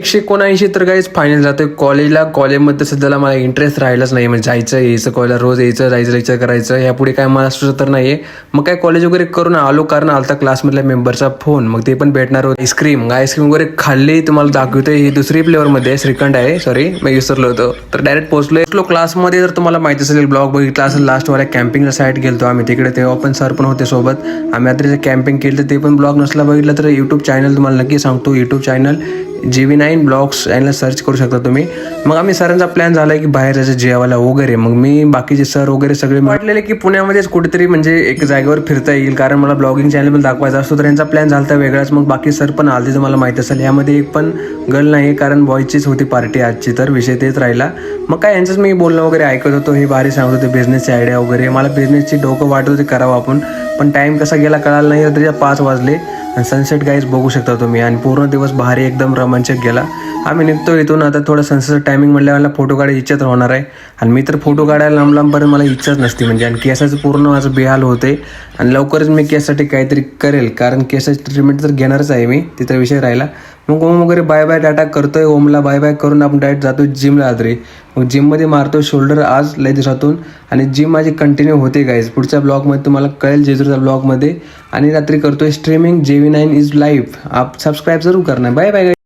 179 तर काहीच फायनल जातोय कॉलेजला. कॉलेजमध्ये सध्याला मला इंटरेस्ट राहिलाच नाही. म्हणजे जायचं यायचं कॉलेजला, रोज यायचं जायचं लेक्चर करायचं, यापुढे काय मला असं तर नाही आहे. मग काय कॉलेज वगैरे करून आलो, कारण आलता क्लासमधल्या मेंबरचा फोन. मग ते पण भेटणार होते. आईस्क्रीम वगैरे खाल्ली. तुम्हाला दाखवतोय ही दुसरी फ्लेवरमध्ये श्रीखंड आहे. सॉरी मी विसरलो होतो. तर डायरेक्ट पोहोचलो क्लासमध्ये. जर तुम्हाला माहिती असेल ब्लॉग बघितला असेल लास्टवाल्या कॅम्पिंगच्या साईड गेलतो आम्ही तिकडे, तेव्हा पण सर पण होते सोबत. आम्ही रात्रीचं कॅम्पिंग केलं, ते पण ब्लॉग नसला बघितलं तर यूट्यूब चॅनल तुम्हाला नक्की सांगतो. यूट्यूब चॅनल JV9 ब्लॉग्स याला सर्च करू शकता तुम्ही. मग आम्ही सरांचा प्लॅन झाला की बाहेर जायचं जेवायला वगैरे. मग मी बाकीचे सर वगैरे सगळे वाटलेले की पुण्यामध्येच कुठेतरी म्हणजे एक जागेवर फिरता येईल, कारण मला ब्लॉगिंग चॅनल पण दाखवायचा असतो. तर यांचा प्लॅन झाला वेगळाच. मग बाकी सर पण आले, तुम्हाला माहिती असेल यामध्ये एक पण गर्ल नाही, कारण बॉयचीच होती पार्टी आजची. तर विषय तेच राहिला. मग काय यांचंच मी बोलणं वगैरे ऐकत होतो. हे भारी सांगत होते बिझनेसची आयडिया वगैरे. मला बिझनेसची डोकं वाटत होते करावं आपण, पण टाईम कसा गेला कळाला नाही. रात्रीच्या 5 वाजले आणि सनसेट गाईज बघू शकता तुम्ही. आणि पूर्ण दिवस भारी एकदम रोमांचक गेला. आम्ही निघतो इथून. आता थोडं सनसेट टायमिंग म्हटल्यावर मला फोटो काढायची इच्छाच होणार आहे. आणि मी तर फोटो काढायला लांबपर्यंत मला इच्छाच नसते म्हणजे. आणि केसाचं पूर्ण माझं बेहाल होते. आणि लवकरच मी केसासाठी काहीतरी करेल, कारण केसाची ट्रीटमेंट तर घेणारच आहे मी. तिथं विषय राहिला. मग ओम वगैरे बाय बाय टाटा करतोय. ओमला बाय बाय करून आपण डायरेक्ट जातो जिमला रात्री. मग जिममध्ये मारतो शोल्डर आज लय दिवसातून. आणि जिम माझी कंटिन्यू होते गाईज. पुढच्या ब्लॉगमध्ये तुम्हाला कळेल, जेजूरच्या ब्लॉगमध्ये. आणि रात्री करतोय स्ट्रीमिंग. JV9 is live. आप सबस्क्राईब जरूर करणार. Bye bye.